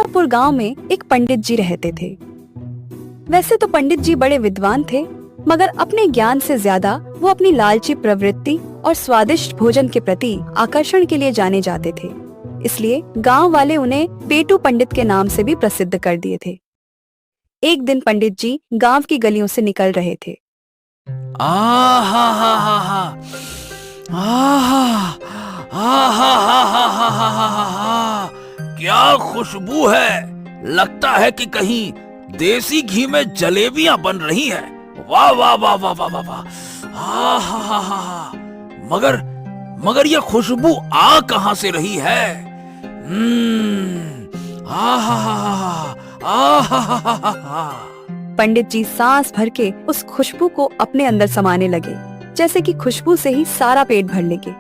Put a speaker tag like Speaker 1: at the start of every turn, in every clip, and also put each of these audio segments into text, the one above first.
Speaker 1: मीठापुर गांव में एक पंडित जी रहते थे। वैसे तो पंडित जी बड़े विद्वान थे, मगर अपने ज्ञान से ज्यादा वो अपनी लालची प्रवृत्ति और स्वादिष्ट भोजन के प्रति आकर्षण के लिए जाने जाते थे। इसलिए गांव वाले उन्हें पेटू पंडित के नाम से भी प्रसिद्ध कर दिए थे। एक दिन पंडित जी गांव की गलियों से निकल रहे थे।
Speaker 2: क्या खुशबू है। लगता है कि कहीं देसी घी में जलेबियां बन रही हैं। वाह वाह वाह वाह वाह वाह वाह। मगर ये खुशबू आ कहां से रही है?
Speaker 1: पंडित जी सांस भर के उस खुशबू को अपने अंदर समाने लगे, जैसे कि खुशबू से ही सारा पेट भर लेंगे।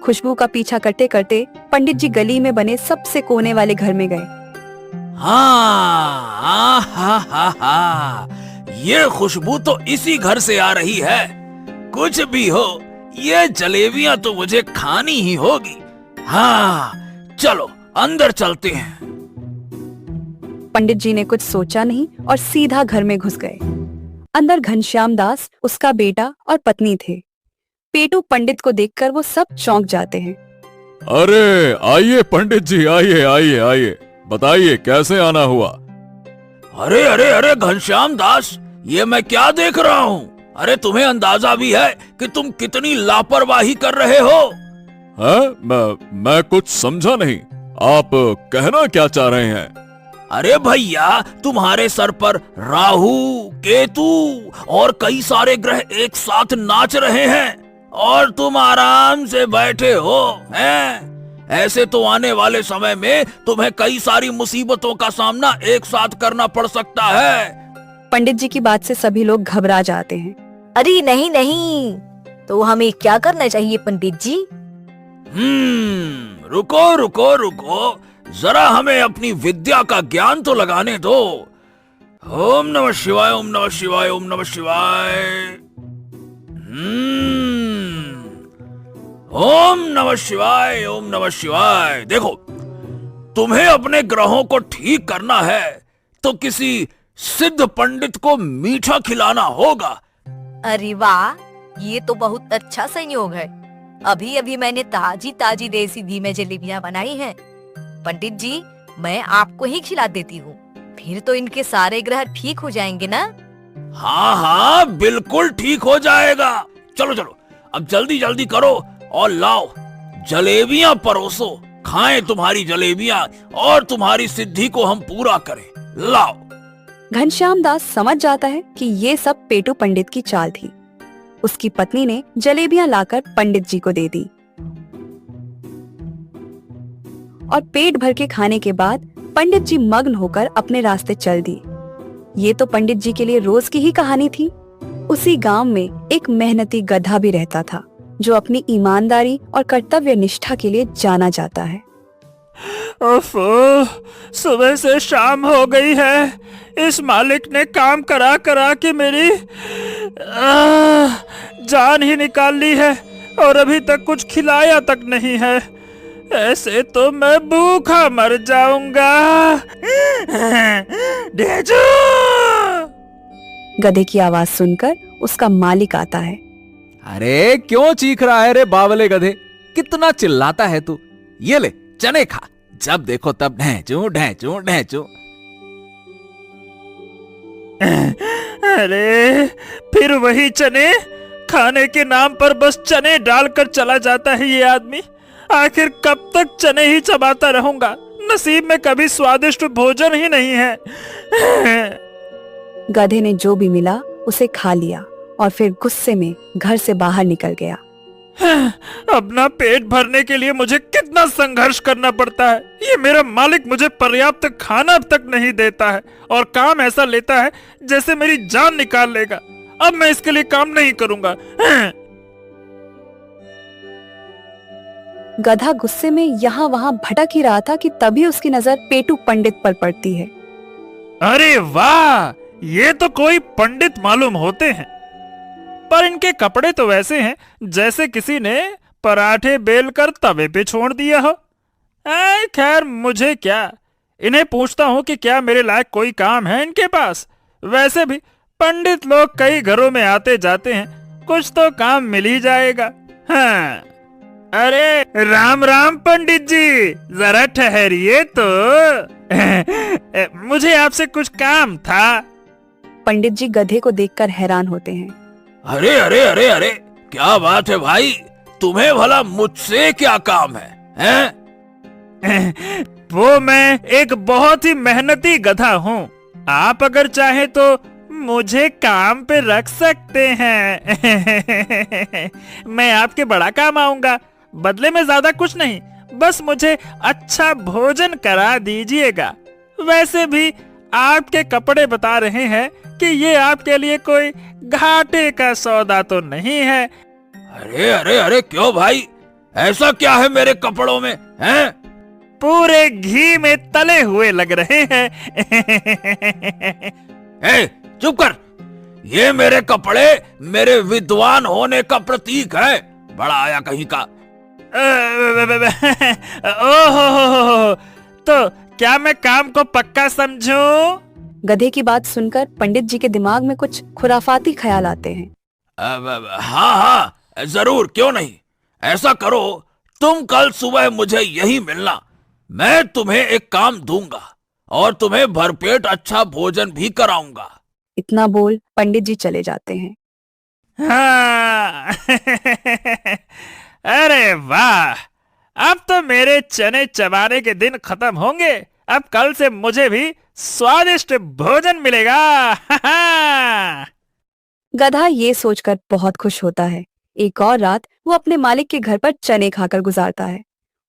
Speaker 1: खुशबू का पीछा करते करते पंडित जी गली में बने सबसे कोने वाले घर में गए।
Speaker 2: ये खुशबू तो इसी घर से आ रही है। कुछ भी हो, ये जलेबियां तो मुझे खानी ही होगी। हाँ, चलो अंदर चलते हैं।
Speaker 1: पंडित जी ने कुछ सोचा नहीं और सीधा घर में घुस गए। अंदर घनश्याम दास, उसका बेटा और पत्नी थे। पेटू पंडित को देखकर वो सब चौंक जाते हैं।
Speaker 3: अरे आइए पंडित जी, आइए आइए आइए, बताइए कैसे आना हुआ?
Speaker 2: अरे अरे अरे घनश्याम दास, ये मैं क्या देख रहा हूँ? अरे तुम्हें अंदाजा भी है कि तुम कितनी लापरवाही कर रहे हो?
Speaker 3: मैं कुछ समझा नहीं, आप कहना क्या चाह रहे हैं?
Speaker 2: अरे भैया, तुम्हारे सर पर राहु, केतु और कई सारे ग्रह एक साथ नाच रहे हैं और तुम आराम से बैठे हो हैं? ऐसे तो आने वाले समय में तुम्हें कई सारी मुसीबतों का सामना एक साथ करना पड़ सकता है।
Speaker 1: पंडित जी की बात से सभी लोग घबरा जाते हैं।
Speaker 4: अरे नहीं नहीं, तो हमें क्या करना चाहिए पंडित जी?
Speaker 2: रुको रुको रुको, जरा हमें अपनी विद्या का ज्ञान तो लगाने दो। ओम नमः शिवाय, ओम नमः शिवाय, ओम नमः शिवाय। ओम नमः शिवाय, ओम नमः शिवाय। देखो, तुम्हें अपने ग्रहों को ठीक करना है तो किसी सिद्ध पंडित को मीठा खिलाना होगा।
Speaker 4: अरे वाह, ये तो बहुत अच्छा संयोग है। अभी अभी मैंने ताजी ताजी देसी घी में जलेबियां बनाई हैं। पंडित जी, मैं आपको ही खिला देती हूँ, फिर तो इनके सारे ग्रह ठीक हो जाएंगे ना?
Speaker 2: हाँ हाँ, बिल्कुल ठीक हो जाएगा। चलो चलो, अब जल्दी जल्दी करो और लाओ, जलेबियां परोसो। खाएं तुम्हारी जलेबियां और तुम्हारी सिद्धि को हम पूरा करें। लाओ।
Speaker 1: घनश्याम दास समझ जाता है कि ये सब पेटू पंडित की चाल थी। उसकी पत्नी ने जलेबियां लाकर पंडित जी को दे दी और पेट भर के खाने के बाद पंडित जी मग्न होकर अपने रास्ते चल दिए। ये तो पंडित जी के लिए रोज की ही कहानी थी। उसी गांव में एक मेहनती गधा भी रहता था, जो अपनी ईमानदारी और कर्तव्य निष्ठा के लिए जाना जाता है।
Speaker 5: ओफो, सुबह से शाम हो गई है। इस मालिक ने काम करा करा के मेरी जान ही निकाल ली है और अभी तक कुछ खिलाया तक नहीं है। ऐसे तो मैं भूखा मर जाऊंगा। डेजू!
Speaker 1: गधे की आवाज सुनकर उसका मालिक आता है।
Speaker 6: अरे क्यों चीख रहा है रे बावले गधे, कितना चिल्लाता है तू? ये ले चने खा, जब देखो तब ढैंचू ढैंचू ढैंचू।
Speaker 5: अरे फिर वही चने, खाने के नाम पर बस चने डालकर चला जाता है ये आदमी। आखिर कब तक चने ही चबाता रहूंगा? नसीब में कभी स्वादिष्ट भोजन ही नहीं है।
Speaker 1: गधे ने जो भी मिला उसे खा लिया और फिर गुस्से में घर से बाहर निकल गया।
Speaker 5: अपना पेट भरने के लिए मुझे कितना संघर्ष करना पड़ता है। ये मेरा मालिक मुझे पर्याप्त खाना तक नहीं देता है और काम ऐसा लेता है जैसे मेरी जान निकाल लेगा। अब मैं इसके लिए काम नहीं करूंगा।
Speaker 1: गधा गुस्से में यहाँ वहाँ भटक ही रहा था कि तभी उसकी नजर पेटू पंडित पर पड़ती है।
Speaker 5: अरे वाह, ये तो कोई पंडित मालूम होते हैं, पर इनके कपड़े तो वैसे हैं जैसे किसी ने पराठे बेल कर तवे पे छोड़ दिया हो। खैर मुझे क्या, इन्हें पूछता हूँ कि क्या मेरे लायक कोई काम है इनके पास। वैसे भी पंडित लोग कई घरों में आते जाते हैं, कुछ तो काम मिल ही जाएगा। हाँ। अरे राम राम पंडित जी, जरा ठहरिए तो। मुझे आपसे कुछ काम था।
Speaker 1: पंडित जी गधे को देखकर हैरान होते हैं।
Speaker 2: अरे अरे अरे अरे, क्या बात है भाई, तुम्हें भला मुझसे क्या काम है, हैं?
Speaker 5: वो मैं एक बहुत ही मेहनती गधा हूँ। आप अगर चाहे तो मुझे काम पे रख सकते हैं। मैं आपके बड़ा काम आऊंगा, बदले में ज्यादा कुछ नहीं, बस मुझे अच्छा भोजन करा दीजिएगा। वैसे भी आपके कपड़े बता रहे हैं कि ये आपके लिए कोई घाटे का सौदा तो नहीं है।
Speaker 2: अरे अरे अरे, क्यों भाई, ऐसा क्या है मेरे कपड़ों में, हैं?
Speaker 5: पूरे घी में तले हुए लग रहे हैं।
Speaker 2: ए, चुप कर। ये मेरे कपड़े मेरे विद्वान होने का प्रतीक है, बड़ा आया कहीं का।
Speaker 5: ओहो, तो क्या मैं काम को पक्का समझूं?
Speaker 1: गधे की बात सुनकर पंडित जी के दिमाग में कुछ खुराफाती ख्याल आते हैं।
Speaker 2: हाँ हाँ जरूर, क्यों नहीं। ऐसा करो, तुम कल सुबह मुझे यहीं मिलना, मैं तुम्हें एक काम दूंगा और तुम्हें भरपेट अच्छा भोजन भी कराऊंगा।
Speaker 1: इतना बोल पंडित जी चले जाते हैं।
Speaker 5: हाँ। अरे वाह, अब तो मेरे चने चबाने के दिन खत्म होंगे। अब कल से मुझे भी स्वादिष्ट भोजन मिलेगा।
Speaker 1: गधा ये सोचकर बहुत खुश होता है। एक और रात वो अपने मालिक के घर पर चने खाकर गुजारता है।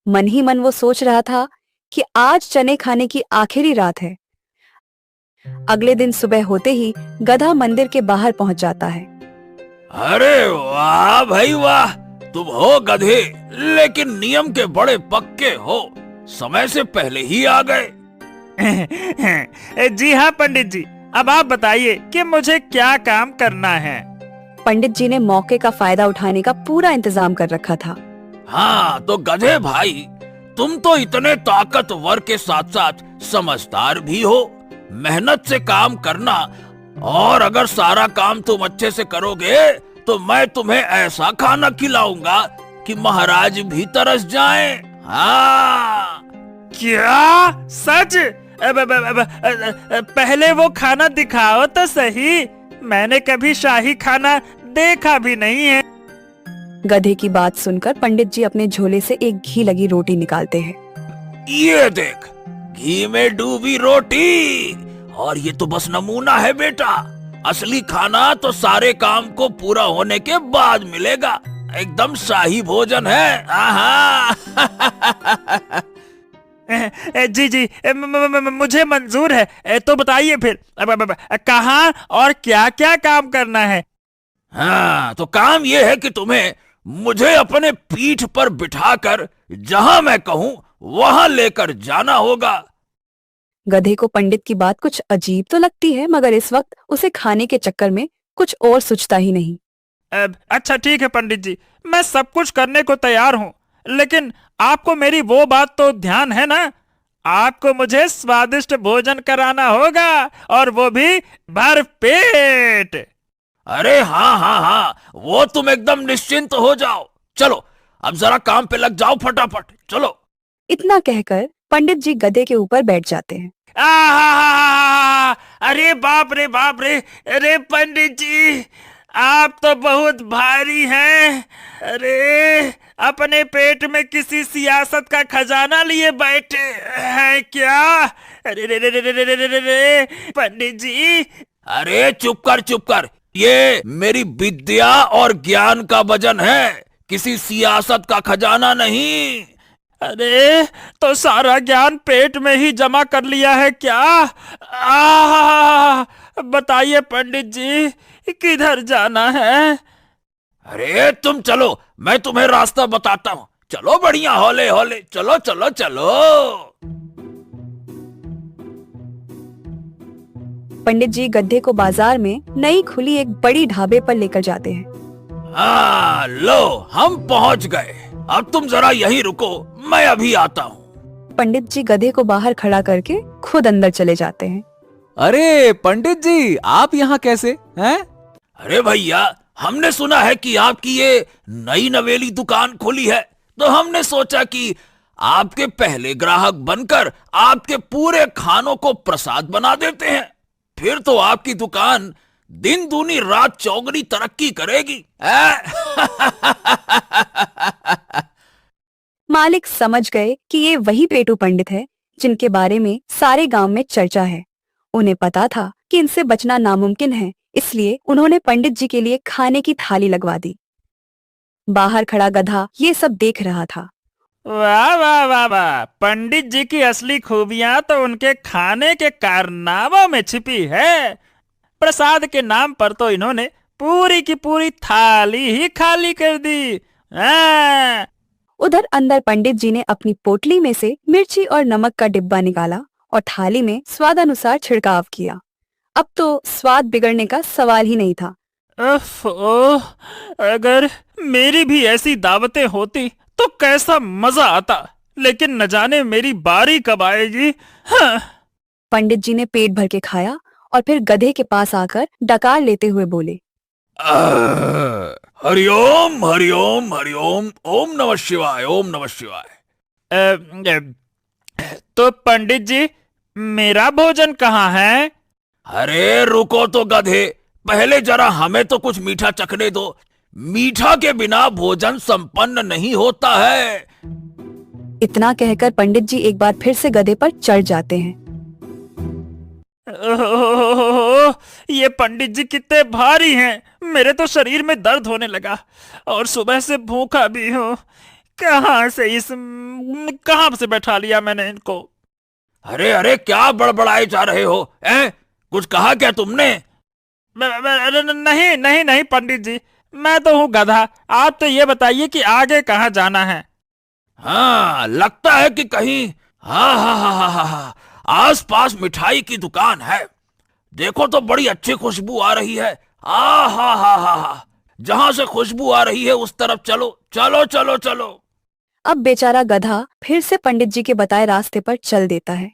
Speaker 1: मन ही मन वो सोच रहा था कि आज चने खाने की आखिरी रात है। अगले दिन सुबह होते ही गधा मंदिर के बाहर पहुंच जाता है।
Speaker 2: अरे वाह भाई वाह, तुम हो गधे, लेकिन नियम के बड़े पक्के हो, समय से पहले ही आ गए।
Speaker 5: जी हाँ पंडित जी, अब आप बताइए कि मुझे क्या काम करना है।
Speaker 1: पंडित जी ने मौके का फायदा उठाने का पूरा इंतजाम कर रखा था।
Speaker 2: हाँ तो गधे भाई, तुम तो इतने ताकतवर के साथ साथ समझदार भी हो। मेहनत से काम करना, और अगर सारा काम तुम अच्छे से करोगे तो मैं तुम्हें ऐसा खाना खिलाऊंगा कि महाराज भी तरस जाएं। हाँ।
Speaker 5: क्या सच? पहले वो खाना दिखाओ तो सही, मैंने कभी शाही खाना देखा भी नहीं है।
Speaker 1: गधे की बात सुनकर पंडित जी अपने झोले से एक घी लगी रोटी निकालते हैं।
Speaker 2: ये देख, घी में डूबी रोटी, और ये तो बस नमूना है बेटा, असली खाना तो सारे काम को पूरा होने के बाद मिलेगा। एकदम शाही भोजन है। आहा।
Speaker 5: जी जी, मुझे मंजूर है। तो बताइए फिर कहाँ और क्या क्या काम करना है।
Speaker 2: हाँ तो काम ये है कि तुम्हें मुझे अपने पीठ पर बिठाकर जहां मैं कहूँ वहां लेकर जाना होगा।
Speaker 1: गधे को पंडित की बात कुछ अजीब तो लगती है, मगर इस वक्त उसे खाने के चक्कर में कुछ और सोचता ही नहीं।
Speaker 5: अच्छा ठीक है पंडित जी, मैं सब कुछ करने को तैयार हूँ, लेकिन आपको मेरी वो बात तो ध्यान है ना, आपको मुझे स्वादिष्ट भोजन कराना होगा, और वो भी भर पेट।
Speaker 2: अरे हाँ हाँ हाँ, वो तुम एकदम निश्चिंत हो जाओ। चलो अब जरा काम पे लग जाओ फटाफट, चलो।
Speaker 1: इतना कहकर पंडित जी गधे के ऊपर बैठ जाते हैं।
Speaker 5: अरे बाप रे बाप रे, अरे पंडित जी आप तो बहुत भारी हैं। अरे अपने पेट में किसी सियासत का खजाना लिए बैठे हैं क्या? अरे रे रे रे रे रे रे रे पंडित जी।
Speaker 2: अरे चुप कर, ये मेरी विद्या और ज्ञान का वजन है, किसी सियासत का खजाना नहीं।
Speaker 5: अरे तो सारा ज्ञान पेट में ही जमा कर लिया है क्या? बताइए पंडित जी किधर जाना है?
Speaker 2: अरे तुम चलो, मैं तुम्हें रास्ता बताता हूँ। चलो बढ़िया, हौले हौले चलो चलो चलो।
Speaker 1: पंडित जी गधे को बाजार में नई खुली एक बड़ी ढाबे पर लेकर जाते हैं।
Speaker 2: हाँ लो, हम पहुँच गए। अब तुम जरा यहीं रुको, मैं अभी आता हूँ।
Speaker 1: पंडित जी गधे को बाहर खड़ा करके खुद अंदर चले जाते हैं।
Speaker 6: अरे पंडित जी, आप यहाँ कैसे हैं?
Speaker 2: अरे भैया, हमने सुना है कि आपकी ये नई नवेली दुकान खुली है, तो हमने सोचा कि आपके पहले ग्राहक बनकर आपके पूरे खानों को प्रसाद बना देते हैं। फिर तो आपकी दुकान दिन दूनी रात चौगनी तरक्की करेगी।
Speaker 1: मालिक समझ गए कि ये वही पेटू पंडित है जिनके बारे में सारे गांव में चर्चा है। उन्हें पता था कि इनसे बचना नामुमकिन है, इसलिए उन्होंने पंडित जी के लिए खाने की थाली लगवा दी। बाहर खड़ा गधा ये सब देख रहा था।
Speaker 5: वाह वाह वाह वाह, पंडित जी की असली खूबियां तो उनके खाने के कारनामों में छिपी है। प्रसाद के नाम पर तो इन्होंने पूरी की पूरी थाली ही खाली कर दी।
Speaker 1: उधर अंदर पंडित जी ने अपनी पोटली में से मिर्ची और नमक का डिब्बा निकाला और थाली में स्वादानुसार छिड़काव किया। अब तो स्वाद बिगड़ने का सवाल ही नहीं था।
Speaker 5: ओह, अगर मेरी भी ऐसी दावतें होती तो कैसा मजा आता, लेकिन न जाने मेरी बारी कब आएगी। हाँ।
Speaker 1: पंडित जी ने पेट भर के खाया और फिर गधे के पास आकर डकार लेते हुए बोले,
Speaker 2: हरिओम हरिओम हरिओम, ओम नमः शिवाय, ओम नमः शिवाय।
Speaker 5: तो पंडित जी, मेरा भोजन कहाँ है?
Speaker 2: अरे रुको तो गधे, पहले जरा हमें तो कुछ मीठा चखने दो। मीठा के बिना भोजन संपन्न नहीं होता है।
Speaker 1: इतना कहकर पंडित जी एक बार फिर से गधे पर चढ़ जाते हैं।
Speaker 5: ओह, ये पंडित जी कितने भारी हैं। मेरे तो शरीर में दर्द होने लगा और सुबह से भूखा भी हूँ। कहाँ से बैठा लिया मैंने इनको।
Speaker 2: अरे अरे, क्या बड़बड़ाए जा रहे हो? कुछ कहा क्या तुमने?
Speaker 5: नहीं नहीं नहीं पंडित जी, मैं तो हूँ गधा। आप तो ये बताइए कि आगे कहाँ जाना है।
Speaker 2: हाँ, लगता है कि कहीं हाँ, आस पास मिठाई की दुकान है। देखो तो बड़ी अच्छी खुशबू आ रही है। हा, जहां से खुशबू आ रही है उस तरफ चलो चलो चलो चलो।
Speaker 1: अब बेचारा गधा फिर से पंडित जी के बताए रास्ते पर चल देता है।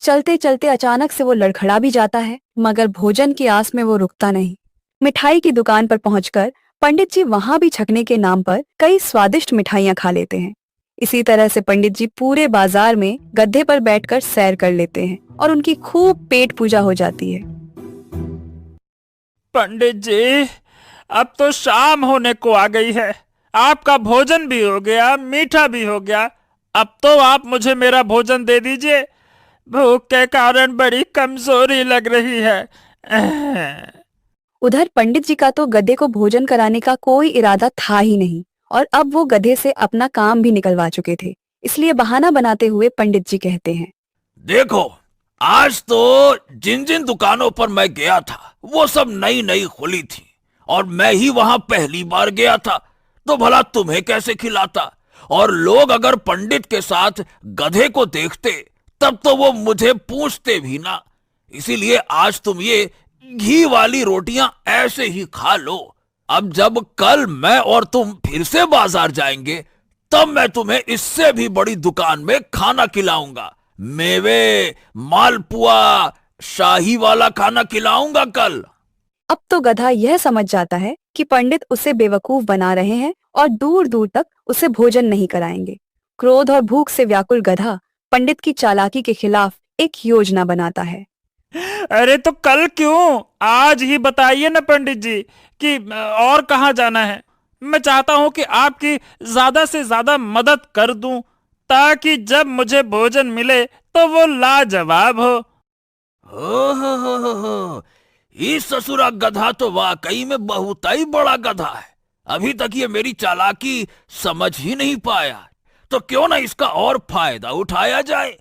Speaker 1: चलते चलते अचानक से वो लड़खड़ा भी जाता है, मगर भोजन की आस में वो रुकता नहीं। मिठाई की दुकान पर पहुंचकर पंडित जी वहां भी छकने के नाम पर कई स्वादिष्ट मिठाइयां खा लेते हैं। इसी तरह से पंडित जी पूरे बाजार में गड्ढे पर बैठकर सैर कर लेते हैं और उनकी खूब पेट पूजा हो जाती है।
Speaker 5: पंडित जी, अब तो शाम होने को आ गई है। आपका भोजन भी हो गया, मीठा भी हो गया। अब तो आप मुझे मेरा भोजन दे दीजिए। भूख के कारण बड़ी कमजोरी लग रही है।
Speaker 1: उधर पंडित जी का तो गधे को भोजन कराने का कोई इरादा था ही नहीं और अब वो गधे से अपना काम भी निकलवा चुके थे। इसलिए बहाना बनाते हुए पंडित जी कहते हैं,
Speaker 2: देखो, आज तो जिन जिन दुकानों पर मैं गया था वो सब नई नई खुली थी और मैं ही वहां पहली बार गया था, तो भला तुम्हें कैसे खिलाता? और लोग अगर पंडित के साथ गधे को देखते तब तो वो मुझे पूछते भी ना। इसीलिए आज तुम ये घी वाली रोटियां ऐसे ही खा लो। अब जब कल मैं और तुम फिर से बाजार जाएंगे तब मैं तुम्हें इससे भी बड़ी दुकान में खाना खिलाऊंगा। मेवे, मालपुआ, शाही वाला खाना खिलाऊंगा कल।
Speaker 1: अब तो गधा यह समझ जाता है कि पंडित उसे बेवकूफ बना रहे हैं और दूर दूर तक उसे भोजन नहीं कराएंगे। क्रोध और भूख से व्याकुल गधा पंडित की चालाकी के खिलाफ एक योजना बनाता है।
Speaker 5: अरे तो कल क्यों, आज ही बताइए ना पंडित जी कि और कहाँ जाना है। मैं चाहता हूँ कि आपकी ज्यादा से ज्यादा मदद कर दूं ताकि जब मुझे भोजन मिले तो वो लाजवाब हो।
Speaker 2: हो, इस ससुरा गधा तो वाकई में बहुत ही बड़ा गधा है। अभी तक ये मेरी चालाकी समझ ही नहीं पाया, तो क्यों ना इसका और फायदा उठाया जाए।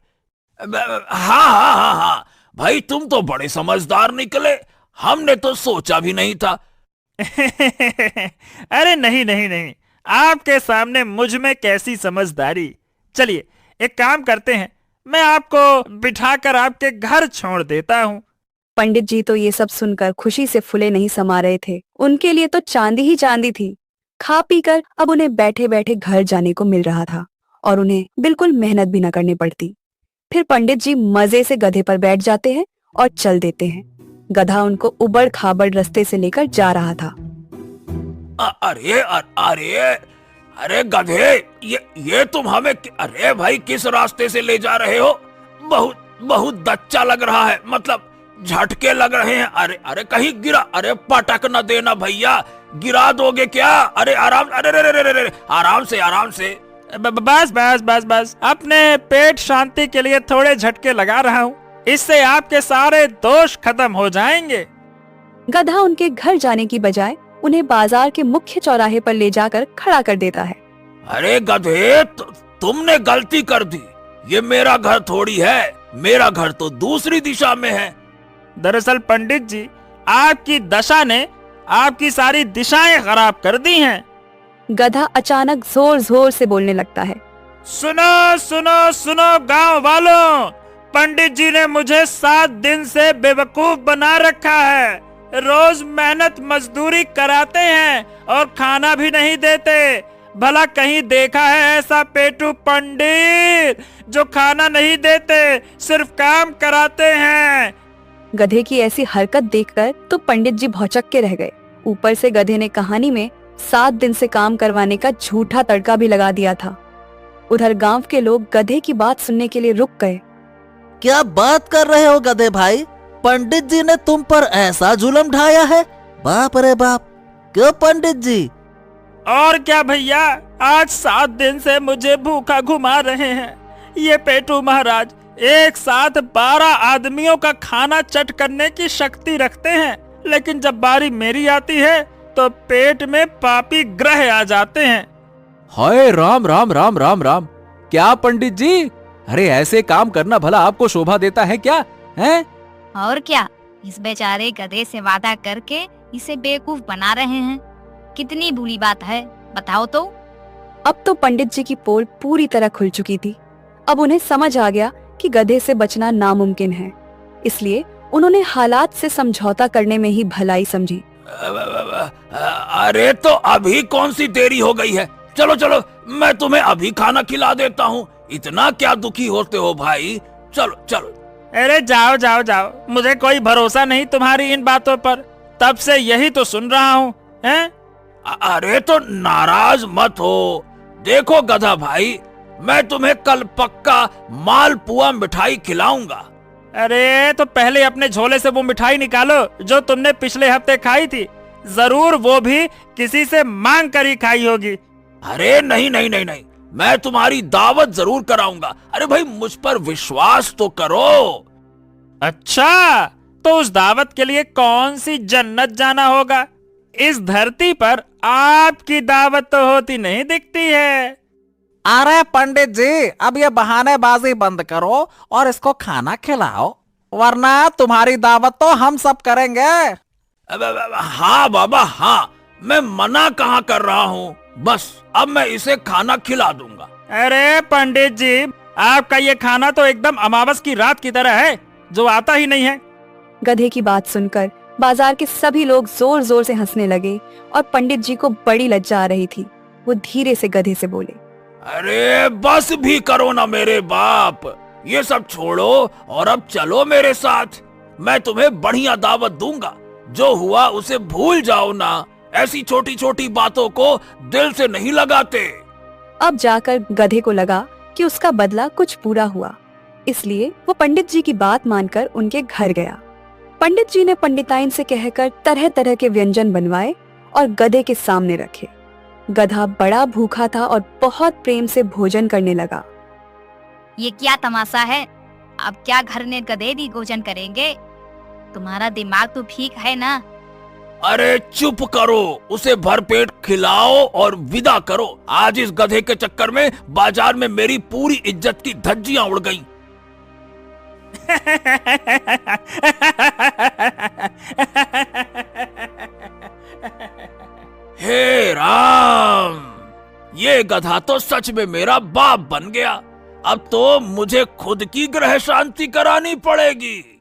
Speaker 2: हाँ, भाई तुम तो बड़े समझदार निकले, हमने तो सोचा भी नहीं था।
Speaker 5: अरे नहीं नहीं नहीं, आपके सामने मुझ में कैसी समझदारी। चलिए एक काम करते हैं, मैं आपको बिठाकर आपके घर छोड़ देता हूँ।
Speaker 1: पंडित जी तो ये सब सुनकर खुशी से फुले नहीं समा रहे थे। उनके लिए तो चांदी ही चांदी थी। खा पीकर अब उन्हें बैठे बैठे घर जाने को मिल रहा था और उन्हें बिल्कुल मेहनत भी न करनी पड़ती। फिर पंडित जी मजे से गधे पर बैठ जाते हैं और चल देते हैं। गधा उनको उबड़ खाबड़ रास्ते से लेकर जा रहा था।
Speaker 2: अरे अरे अरे गधे, ये तुम हमें अरे भाई किस रास्ते से ले जा रहे हो? बहुत बहुत दच्चा लग रहा है, मतलब झटके लग रहे हैं। अरे अरे कहीं गिरा, अरे पटक न देना भैया, गिरा दोगे क्या? अरे आराम, अरे आराम से आराम से।
Speaker 5: बस बस बस बस, अपने पेट शांति के लिए थोड़े झटके लगा रहा हूँ, इससे आपके सारे दोष खत्म हो जाएंगे।
Speaker 1: गधा उनके घर जाने की बजाय उन्हें बाजार के मुख्य चौराहे पर ले जाकर खड़ा कर देता है।
Speaker 2: अरे गधे, तुमने गलती कर दी, ये मेरा घर थोड़ी है, मेरा घर तो दूसरी दिशा में है।
Speaker 5: दरअसल पंडित जी, आपकी दशा ने आपकी सारी दिशाएं खराब कर दी हैं।
Speaker 1: गधा अचानक जोर जोर से बोलने लगता है।
Speaker 5: सुनो सुनो सुनो गांव वालों, पंडित जी ने मुझे 7 दिन से बेवकूफ बना रखा है। रोज मेहनत मजदूरी कराते हैं और खाना भी नहीं देते। भला कहीं देखा है ऐसा पेटू पंडित जो खाना नहीं देते, सिर्फ काम कराते हैं।
Speaker 1: गधे की ऐसी हरकत देखकर तो पंडित जी भौचक के रह गए। ऊपर से गधे ने कहानी में 7 दिन से काम करवाने का झूठा तड़का भी लगा दिया था। उधर गांव के लोग गधे की बात सुनने के लिए रुक गए।
Speaker 7: क्या बात कर रहे हो गधे भाई, पंडित जी ने तुम पर ऐसा जुल्म ढाया है? बाप रे बाप, क्यों पंडित जी?
Speaker 5: और क्या भैया, आज 7 दिन से मुझे भूखा घुमा रहे हैं। ये पेटू महाराज एक साथ 12 आदमियों का खाना चट करने की शक्ति रखते हैं, लेकिन जब बारी मेरी आती है तो पेट में पापी ग्रह आ जाते हैं।
Speaker 6: हाय राम राम राम राम राम, क्या पंडित जी, अरे ऐसे काम करना भला आपको शोभा देता है क्या? हैं?
Speaker 8: और क्या, इस बेचारे गधे से वादा करके इसे बेवकूफ बना रहे हैं। कितनी बुरी बात है, बताओ तो।
Speaker 1: अब तो पंडित जी की पोल पूरी तरह खुल चुकी थी। अब उन्हें समझ आ गया कि गधे से बचना नामुमकिन है, इसलिए उन्होंने हालात से समझौता करने में ही भलाई समझी।
Speaker 2: अरे तो अभी कौन सी देरी हो गई है, चलो चलो मैं तुम्हें अभी खाना खिला देता हूँ। इतना क्या दुखी होते हो भाई, चलो चलो।
Speaker 5: अरे जाओ जाओ जाओ, मुझे कोई भरोसा नहीं तुम्हारी इन बातों पर, तब से यही तो सुन रहा हूँ। हैं?
Speaker 2: अरे तो नाराज मत हो, देखो गधा भाई, मैं तुम्हें कल पक्का मालपुआ मिठाई खिलाऊंगा।
Speaker 5: अरे तो पहले अपने झोले से वो मिठाई निकालो जो तुमने पिछले हफ्ते खाई थी, जरूर वो भी किसी से मांग कर ही खाई होगी।
Speaker 2: अरे नहीं नहीं नहीं नहीं, मैं तुम्हारी दावत जरूर कराऊंगा। अरे भाई मुझ पर विश्वास तो करो।
Speaker 5: अच्छा, तो उस दावत के लिए कौन सी जन्नत जाना होगा? इस धरती पर आपकी दावत तो होती नहीं दिखती है।
Speaker 7: अरे पंडित जी, अब ये बहानेबाजी बंद करो और इसको खाना खिलाओ, वरना तुम्हारी दावत तो हम सब करेंगे।
Speaker 2: हाँ बाबा हाँ, मैं मना कहाँ कर रहा हूँ, बस अब मैं इसे खाना खिला दूंगा।
Speaker 5: अरे पंडित जी, आपका ये खाना तो एकदम अमावस की रात की तरह है, जो आता ही नहीं है।
Speaker 1: गधे की बात सुनकर बाजार के सभी लोग जोर जोर से हंसने लगे और पंडित जी को बड़ी लज्जा आ रही थी। वो धीरे से गधे से बोले।
Speaker 2: अरे बस भी करो ना मेरे बाप, ये सब छोड़ो और अब चलो मेरे साथ। मैं तुम्हें बढ़िया दावत दूंगा, जो हुआ उसे भूल जाओ ना। ऐसी छोटी छोटी बातों को दिल से नहीं लगाते।
Speaker 1: अब जाकर गधे को लगा कि उसका बदला कुछ पूरा हुआ, इसलिए वो पंडित जी की बात मानकर उनके घर गया। पंडित जी ने पंडिताइन से कहकर तरह तरह के व्यंजन बनवाए और गधे के सामने रखे। गधा बड़ा भूखा था और बहुत प्रेम से भोजन करने लगा।
Speaker 8: ये क्या तमाशा है, अब क्या घर ने गधे भी भोजन करेंगे? तुम्हारा दिमाग तो ठीक है ना?
Speaker 2: अरे चुप करो, उसे भरपेट खिलाओ और विदा करो। आज इस गधे के चक्कर में बाजार में मेरी पूरी इज्जत की धज्जियां उड़ गईं। हे राम, ये गधा तो सच में मेरा बाप बन गया। अब तो मुझे खुद की ग्रह शांति करानी पड़ेगी।